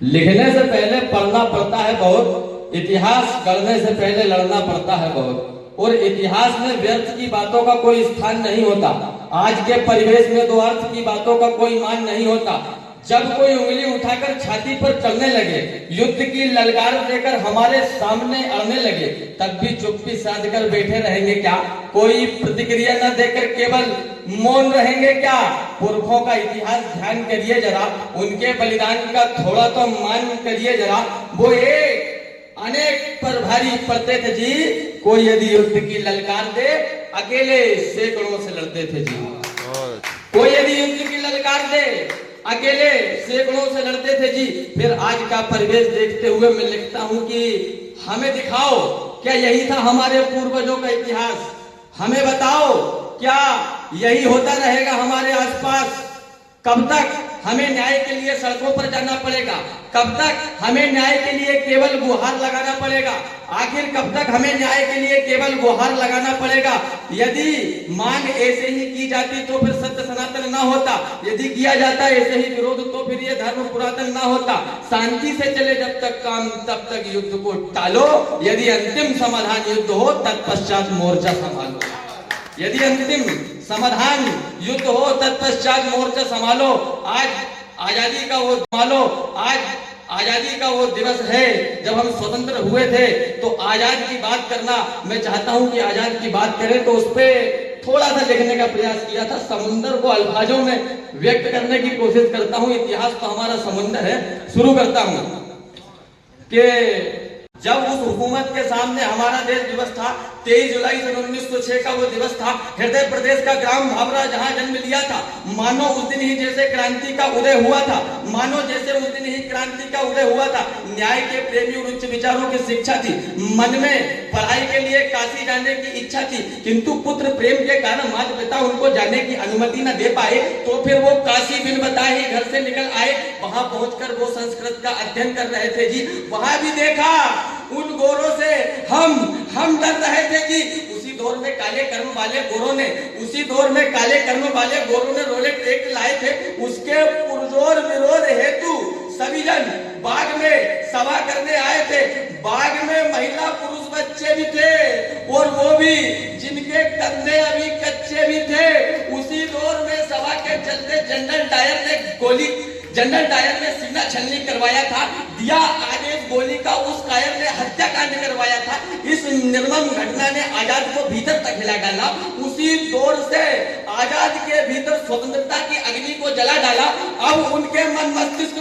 लिखने से पहले पढ़ना पड़ता है बहुत, इतिहास गढ़ने से पहले लड़ना पड़ता है बहुत। और इतिहास में व्यर्थ की बातों का कोई स्थान नहीं होता। आज के परिवेश में तो अर्थ की बातों का कोई मान नहीं होता। जब कोई उंगली उठाकर छाती पर चलने लगे, युद्ध की ललकार देकर हमारे सामने अड़ने लगे, तब भी चुप्पी साध कर बैठे रहेंगे क्या? कोई प्रतिक्रिया न देकर केवल मौन रहेंगे क्या? पुरखों का इतिहास ध्यान करिए जरा, उनके बलिदान का थोड़ा तो मान करिए जरा। वो एक अनेक पर भारी पड़ते थे जी, कोई यदि युद्ध की ललकार दे अकेले सैकड़ों से लड़ते थे जी। कोई यदि युद्ध की ललकार दे अकेले सैकड़ों से लड़ते थे जी। फिर आज का परिवेश देखते हुए मैं लिखता हूं कि हमें दिखाओ क्या यही था हमारे पूर्वजों का इतिहास। हमें बताओ क्या यही होता रहेगा हमारे आसपास? कब तक हमें न्याय के लिए सड़कों पर जाना पड़ेगा? कब तक हमें न्याय के लिए केवल गुहार लगाना पड़ेगा? आखिर कब तक हमें न्याय के लिए केवल गुहार लगाना पड़ेगा? यदि मांग ऐसे ही की जाती तो फिर सत्य सनातन ना होता। यदि किया जाता ऐसे ही विरोध तो फिर ये धर्म पुरातन ना होता। शांति से चले जब तक काम, तब तक युद्ध को टालो। यदि अंतिम समाधान युद्ध हो तत्पश्चात मोर्चा संभालो। यदि अंतिम समाधान युद्ध हो तत्पश्चात मोर्चा संभालो। आज आजादी का वो संभालो। आज आजादी का वो दिवस है जब हम स्वतंत्र हुए थे। तो आजाद की बात करना, मैं चाहता हूं कि आजाद की बात करें तो उस पर थोड़ा सा लिखने का प्रयास किया था। समुद्र को अल्फाजों में व्यक्त करने की कोशिश करता हूं। इतिहास तो हमारा समुद्र है। शुरू करता हूं कि जब उस हुकूमत के सामने हमारा देश दिवस था, 23 जुलाई सन 1906 का वो दिवस था। हृदय प्रदेश का ग्राम भावरा जहां जन्म लिया था, मानो उस दिन ही जैसे क्रांति का उदय हुआ था। मानो जैसे उस दिन ही क्रांति का उदय हुआ था। न्याय के प्रेमी और उच्च विचारों की शिक्षा थी। मन में पढ़ाई के लिए काशी जाने की इच्छा थी, किंतु पुत्र प्रेम के कारण माता पिता उनको जाने की अनुमति न दे पाए। तो फिर वो काशी बिन बताए ही घर से निकल आए। वहां पहुंचकर वो संस्कृत का अध्ययन कर रहे थे जी। वहां भी देखा उन गोरों से हम डर रहे थे जी। उसी दौर में काले कर्म वाले गोरों ने, उसी दौर में काले कर्म वाले गोरों ने रोलेक्स एक्ट लाए थे। उसके पुरजोर विरोध हेतु सभी जन बाग में सभा करने आए थे। बाग में महिला पुरुष बच्चे भी थे, और वो भी जिनके कंधे अभी कच्चे भी थे। उसी दौर में सभा के चलते जनरल डायर ने सीना छलनी करवाया था। दिया आदेश गोली का, उस कायर ने हत्याकांड करवाया था। इस निर्मम घटना ने आजाद को भीतर तक हिला डाला। उसी दौर से आजाद के भीतर स्वतंत्रता की अग्नि को जला डाला। अब उनके मन मस्तिष्क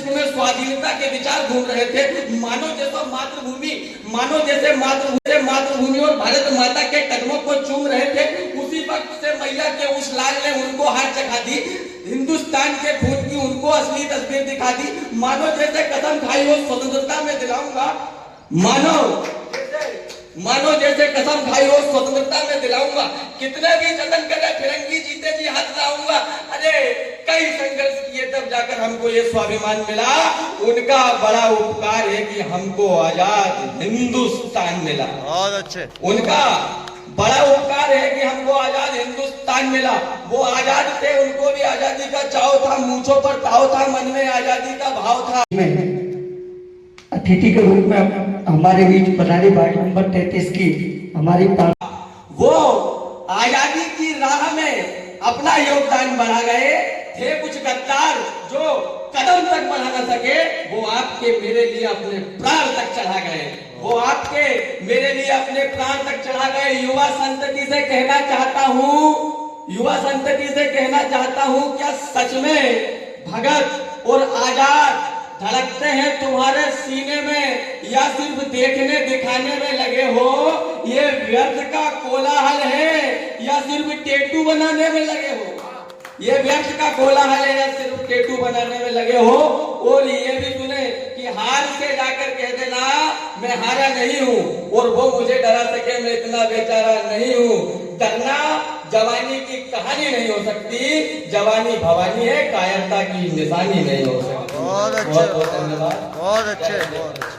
में स्वाधीनता के विचार घूम रहे थे। मानो जैसे मातृभूमि और भारत माता के कदमों को चूम रहे थे। उसी वक्त से मैया के उस लाल ने उनको हाथ चखा दी। हिंदुस्तान के खून की उनको असली तस्वीर दिखा दी। मानो जैसे कसम खाई हो स्वतंत्रता में दिलाऊंगा। मानो जैसे कसम खाई हो स्वतंत्रता में दिलाऊंगा। कितने भी जतन करे फिरंगी जीते जी हाथ लाऊंगा। अरे कई संघर्ष किए तब जाकर हमको ये स्वाभिमान मिला। उनका बड़ा उपकार है कि हमको आजाद हिंदुस्तान मिला। बहुत अच्छे। उनका बड़ा उपकार है कि हमको आजाद हिंदुस्तान मिला। वो आजाद थे, उनको भी आजादी का चाव था, मूंछों पर ताव था, मन में आजादी का भाव था। अतिथि के रूप में हमारे बीच पधारी वार्ड नंबर 33 की हमारी वो आजादी की राह में अपना योगदान बढ़ा गए थे। कुछ गद्दार जो कदम तक बढ़ा न सके, वो आपके मेरे लिए अपने प्राण तक चढ़ा गए। वो आपके मेरे लिए अपने प्राण तक चढ़ा गए। युवा संतति से कहना चाहता हूँ क्या सच में भगत और आजाद धड़कते हैं तुम्हारे सीने में, या सिर्फ देखने दिखाने में लगे हो? ये व्यर्थ का कोलाहल है या सिर्फ टैटू बनाने में लगे हो? ये व्यर्थ का कोलाहल है या सिर्फ टैटू बनाने में लगे हो? और ये भी सुने कि हार से जाकर कह देना मैं हारा नहीं हूँ, और वो मुझे डरा सके मैं इतना बेचारा नहीं हूँ। डरना जवानी की कहानी नहीं हो सकती। जवानी भवानी है, कायरता की निशानी नहीं हो सकती। बहुत अच्छे, बहुत धन्यवाद। बहुत अच्छे।